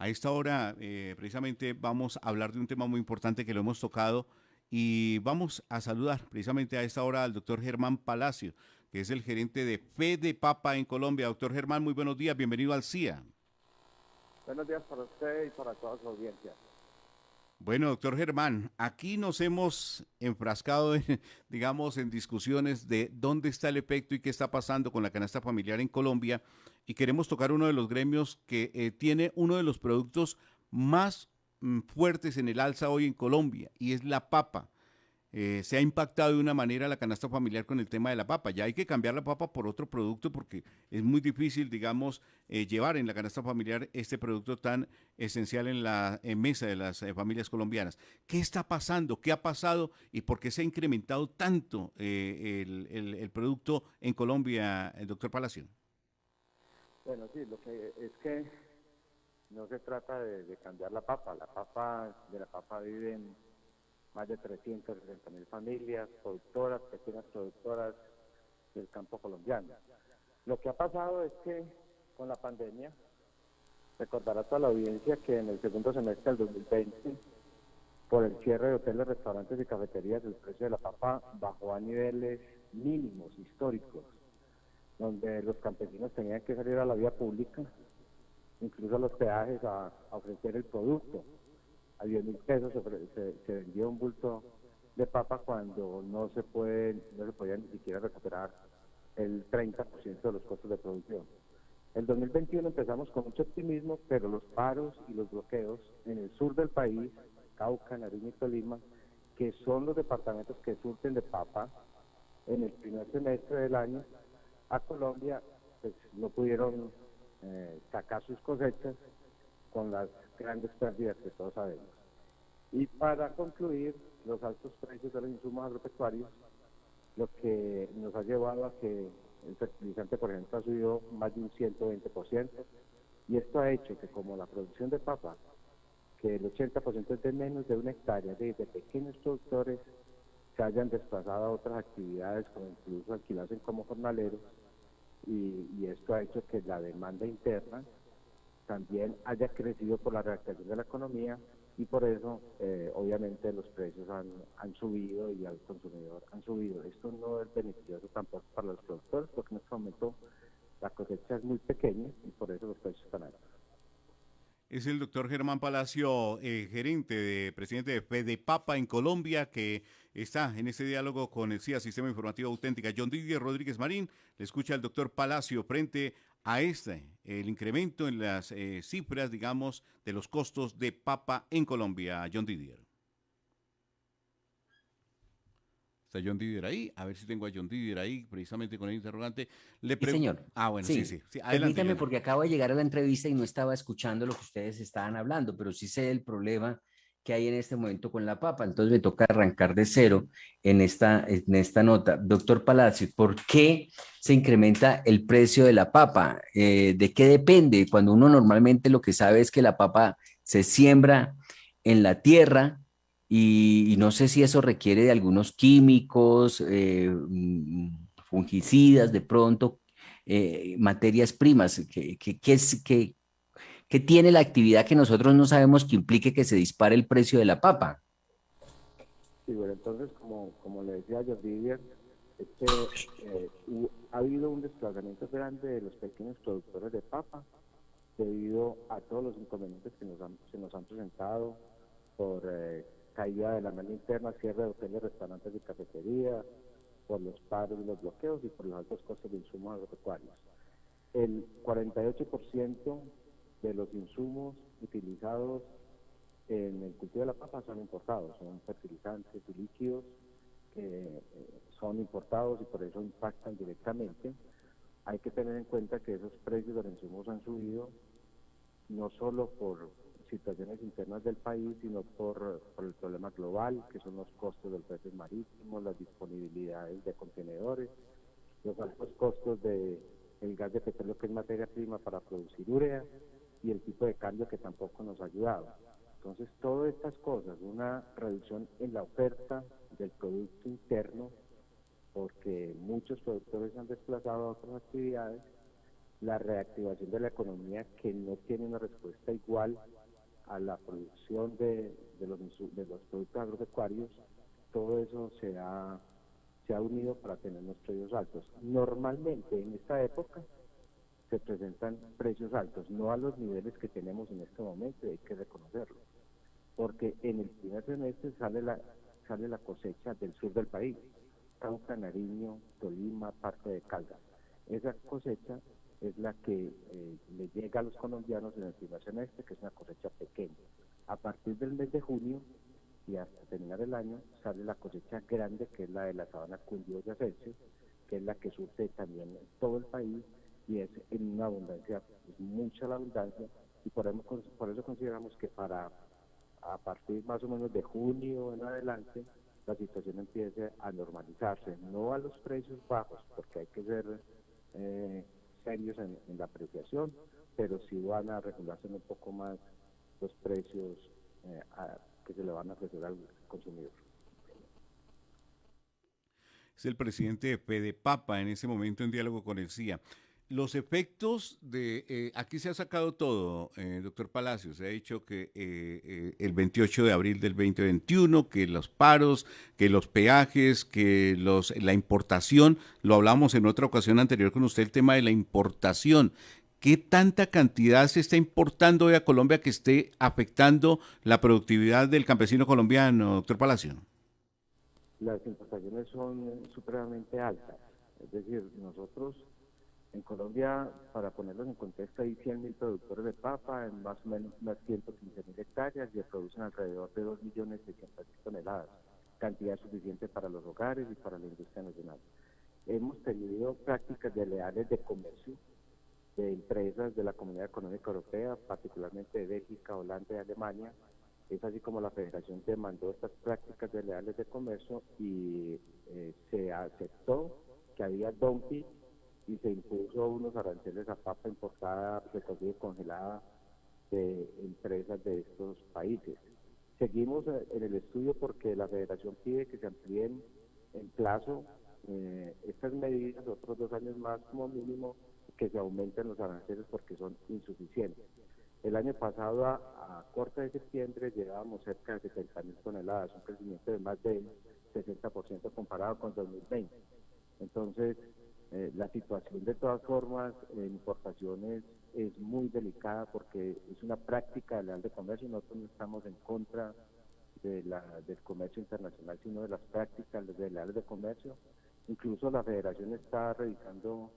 A esta hora, precisamente, vamos a hablar de un tema muy importante que lo hemos tocado y vamos a saludar precisamente a esta hora al doctor Germán Palacio, que es el gerente de Fe de Papa en Colombia. Doctor Germán, muy buenos días, bienvenido al CIA. Buenos días para usted y para toda su audiencia. Bueno, doctor Germán, aquí nos hemos enfrascado, en, digamos, en discusiones de dónde está el efecto y qué está pasando con la canasta familiar en Colombia y queremos tocar uno de los gremios que tiene uno de los productos más fuertes en el alza hoy en Colombia y es la papa. Se ha impactado de una manera la canasta familiar con el tema de la papa. Ya hay que cambiar la papa por otro producto porque es muy difícil, digamos, llevar en la canasta familiar este producto tan esencial en la mesa de las familias colombianas. ¿Qué está pasando? ¿Qué ha pasado? ¿Y por qué se ha incrementado tanto el producto en Colombia, el doctor Palacio? Bueno, sí, lo que es que no se trata de cambiar la papa. De la papa viven más de 360.000 familias, productoras, pequeñas productoras del campo colombiano. Lo que ha pasado es que con la pandemia, recordará toda la audiencia que en el segundo semestre del 2020, por el cierre de hoteles, restaurantes y cafeterías, el precio de la papa bajó a niveles mínimos históricos, donde los campesinos tenían que salir a la vía pública, incluso a los peajes, a ofrecer el producto. A 10.000 pesos se vendía un bulto de papa cuando no se podía ni siquiera recuperar el 30% de los costos de producción. El 2021 empezamos con mucho optimismo, pero los paros y los bloqueos en el sur del país, Cauca, Nariño y Tolima, que son los departamentos que surten de papa en el primer semestre del año, a Colombia, pues no pudieron sacar sus cosechas con las grandes pérdidas que todos sabemos. Y para concluir, los altos precios de los insumos agropecuarios, lo que nos ha llevado a que el fertilizante, por ejemplo, ha subido más de un 120%, y esto ha hecho que, como la producción de papa, que el 80% es de menos de 1 hectárea, de pequeños productores, se hayan desplazado a otras actividades, como incluso alquilarse como jornaleros, y esto ha hecho que la demanda interna también haya crecido por la reactivación de la economía, y por eso obviamente los precios han subido y al consumidor han subido. Esto no es beneficioso tampoco para los productores, porque en este momento la cosecha es muy pequeña y por eso los precios están altos. Es el doctor Germán Palacio, gerente presidente de Fede Papa en Colombia, que está en este diálogo con el CIA, Sistema Informativo Auténtica. John Didier Rodríguez Marín, le escucha al doctor Palacio frente a el incremento en las cifras, digamos, de los costos de papa en Colombia. John Didier. ¿Está John Didier ahí? A ver si tengo a John Didier ahí, precisamente con el interrogante. Sí, señor. Bueno, sí, Sí, sí, sí. Adelante, permítame John. porque acabo de llegar a la entrevista y no estaba escuchando lo que ustedes estaban hablando, pero sí sé el problema que hay en este momento con la papa. Entonces me toca arrancar de cero en esta nota. Doctor Palacio, ¿por qué se incrementa el precio de la papa? ¿De qué depende? Cuando uno normalmente lo que sabe es que la papa se siembra en la tierra y no sé si eso requiere de algunos químicos, fungicidas de pronto, materias primas, que tiene la actividad que nosotros no sabemos que implique que se dispare el precio de la papa. Sí, bueno, entonces, como le decía yo, Didier, es que ha habido un desplazamiento grande de los pequeños productores de papa debido a todos los inconvenientes que se nos han presentado por caída de la demanda interna, cierre de hoteles, restaurantes y cafeterías, por los paros y los bloqueos y por los altos costos de insumos agropecuarios. El 48% de los insumos utilizados en el cultivo de la papa son importados, son fertilizantes y líquidos que son importados y por eso impactan directamente. Hay que tener en cuenta que esos precios de los insumos han subido no solo por situaciones internas del país, sino por el problema global, que son los costos del flete marítimo, las disponibilidades de contenedores, los altos costos del gas de petróleo, que es materia prima para producir urea, y el tipo de cambio, que tampoco nos ha ayudado. Entonces, todas estas cosas, una reducción en la oferta del producto interno, porque muchos productores se han desplazado a otras actividades, la reactivación de la economía, que no tiene una respuesta igual a la producción de los productos agropecuarios, todo eso se ha unido para tener unos precios altos. Normalmente en esta época se presentan precios altos, no a los niveles que tenemos en este momento, hay que reconocerlo, porque en el primer semestre sale la cosecha del sur del país, Cauca, Nariño, Tolima, parte de Caldas. Esa cosecha es la que le llega a los colombianos en el primer semestre, que es una cosecha pequeña. A partir del mes de junio y hasta terminar el año sale la cosecha grande, que es la de la sabana Cundiboyacense, que es la que surte también todo el país, y es en una abundancia, es mucha la abundancia, y por eso consideramos que a partir más o menos de junio en adelante la situación empiece a normalizarse, no a los precios bajos, porque hay que ser serios en la apreciación, pero sí van a regularse un poco más los precios que se le van a ofrecer al consumidor. Es el presidente de Fedepapa en ese momento en diálogo con el CIA. Los efectos de, aquí se ha sacado todo, doctor Palacios, se ha dicho que el 28 de abril del 2021, que los paros, que los peajes, que la importación, lo hablamos en otra ocasión anterior con usted, el tema de la importación. ¿Qué tanta cantidad se está importando hoy a Colombia que esté afectando la productividad del campesino colombiano, doctor Palacio? Las importaciones son supremamente altas, es decir, nosotros en Colombia, para ponerlos en contexto, hay 100.000 productores de papa en más o menos unas 115.000 hectáreas y producen alrededor de 2.600.000 toneladas, cantidad suficiente para los hogares y para la industria nacional. Hemos tenido prácticas desleales de comercio de empresas de la Comunidad Económica Europea, particularmente de Bélgica, Holanda y Alemania. Es así como la Federación demandó estas prácticas desleales de comercio y se aceptó que había dumping y se impuso unos aranceles a papa importada, recogida y congelada de empresas de estos países. Seguimos en el estudio porque la Federación pide que se amplíen en plazo estas medidas, otros 2 años más como mínimo, que se aumenten los aranceles porque son insuficientes. El año pasado, a corte de septiembre, llegábamos cerca de 70.000 toneladas, un crecimiento de más del 60% comparado con 2020. Entonces, la situación de todas formas en importaciones es muy delicada porque es una práctica leal de comercio. Nosotros no estamos en contra del comercio internacional, sino de las prácticas leales de comercio. Incluso la Federación está revisando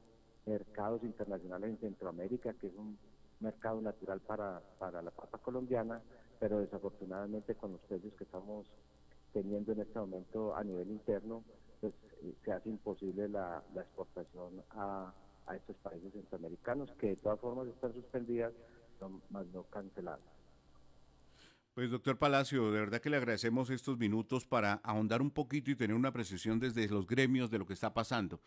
mercados internacionales en Centroamérica, que es un mercado natural para la papa colombiana, pero desafortunadamente con los precios que estamos teniendo en este momento a nivel interno, pues se hace imposible la exportación a estos países centroamericanos, que de todas formas están suspendidas, más no canceladas. Pues doctor Palacio, de verdad que le agradecemos estos minutos para ahondar un poquito y tener una precisión desde los gremios de lo que está pasando.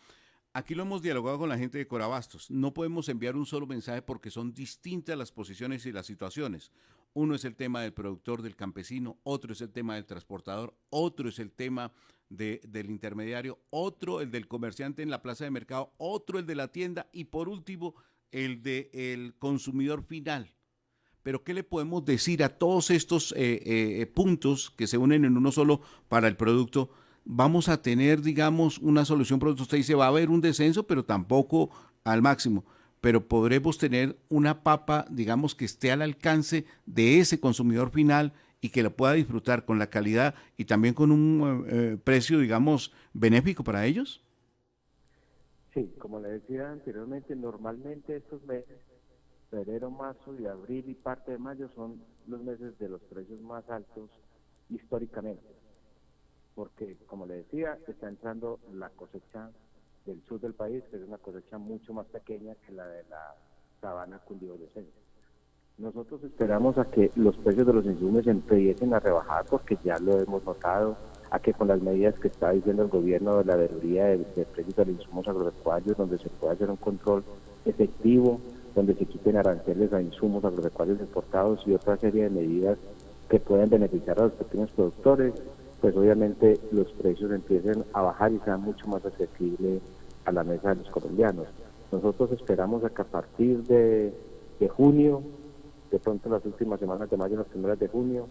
Aquí lo hemos dialogado con la gente de Corabastos. No podemos enviar un solo mensaje porque son distintas las posiciones y las situaciones. Uno es el tema del productor, del campesino, otro es el tema del transportador, otro es el tema del intermediario, otro el del comerciante en la plaza de mercado, otro el de la tienda y por último el del consumidor final. Pero ¿qué le podemos decir a todos estos puntos que se unen en uno solo para el producto? Vamos a tener, digamos, una solución pronto. Usted dice, va a haber un descenso, pero tampoco al máximo. Pero podremos tener una papa, digamos, que esté al alcance de ese consumidor final y que lo pueda disfrutar con la calidad y también con un precio, digamos, benéfico para ellos. Sí, como le decía anteriormente, normalmente estos meses, febrero, marzo y abril y parte de mayo, son los meses de los precios más altos históricamente, porque como le decía, está entrando la cosecha del sur del país, que es una cosecha mucho más pequeña que la de la sabana cundiboyacense. Nosotros esperamos a que los precios de los insumos empiecen a rebajar, porque ya lo hemos notado, a que con las medidas que está diciendo el gobierno de la veeduría de precios de los insumos agropecuarios, donde se pueda hacer un control efectivo, donde se quiten aranceles a insumos agropecuarios importados y otra serie de medidas que pueden beneficiar a los pequeños productores, pues obviamente los precios empiecen a bajar y sean mucho más accesibles a la mesa de los colombianos. Nosotros esperamos a que a partir de junio, de pronto las últimas semanas de mayo, las primeras de junio,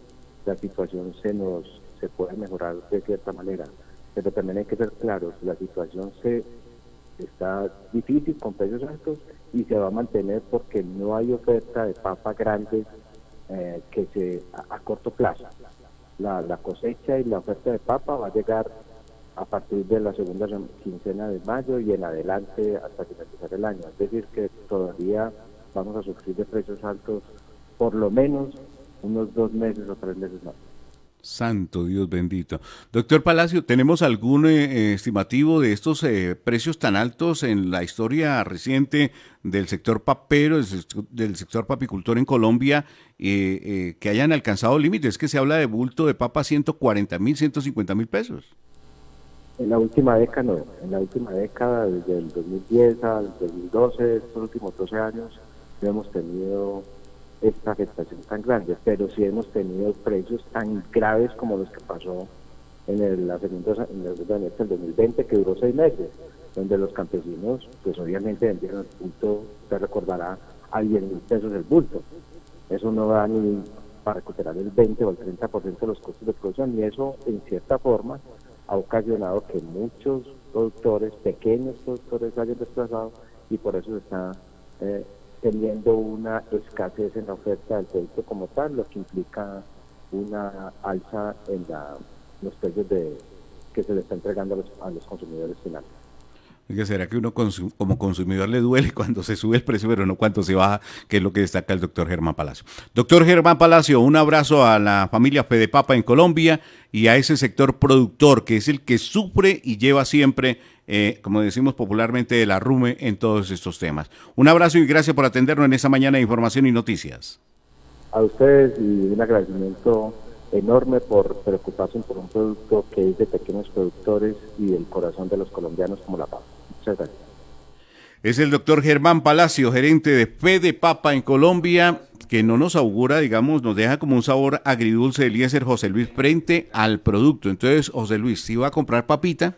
la situación se puede mejorar de cierta manera. Pero también hay que ser claros, la situación está difícil con precios altos y se va a mantener porque no hay oferta de papa grande a corto plazo. La cosecha y la oferta de papa va a llegar a partir de la segunda quincena de mayo y en adelante hasta finalizar el año. Es decir, que todavía vamos a sufrir de precios altos por lo menos unos 2 meses o 3 meses más. Santo Dios bendito. Doctor Palacio, ¿tenemos algún estimativo de estos precios tan altos en la historia reciente del sector papero, del sector papicultor en Colombia, que hayan alcanzado límites? Es que se habla de bulto de papa 140.000, 150.000 pesos. En la última década no, en la última década, desde el 2010 al 2012, estos últimos 12 años, no hemos tenido esta afectación tan grande, pero sí hemos tenido precios tan graves como los que pasó la segunda semestre del 2020, que duró 6 meses, donde los campesinos, pues obviamente vendieron el bulto, se recordará, a 10.000 pesos el bulto. Eso no da ni para recuperar el 20 o el 30% de los costos de producción, y eso, en cierta forma, ha ocasionado que muchos productores, pequeños productores, hayan desplazado, y por eso se está teniendo una escasez en la oferta del producto como tal, lo que implica una alza en los precios que se le está entregando a los consumidores finales. ¿Será que uno como consumidor le duele cuando se sube el precio, pero no cuando se baja, que es lo que destaca el doctor Germán Palacio? Doctor Germán Palacio, un abrazo a la familia Fedepapa en Colombia y a ese sector productor que es el que sufre y lleva siempre, como decimos popularmente, el arrume en todos estos temas. Un abrazo y gracias por atendernos en esta mañana de Información y Noticias. A ustedes, y un agradecimiento enorme por preocuparse por un producto que es de pequeños productores y del corazón de los colombianos como la papa. Muchas gracias. Es el doctor Germán Palacio, gerente de Fedepapa en Colombia, que no nos augura, digamos, nos deja como un sabor agridulce de Eliezer José Luis frente al producto. Entonces, José Luis, si va a comprar papita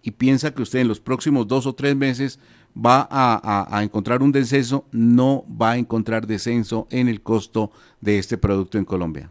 y piensa que usted en los próximos 2 o 3 meses va a encontrar un descenso, no va a encontrar descenso en el costo de este producto en Colombia.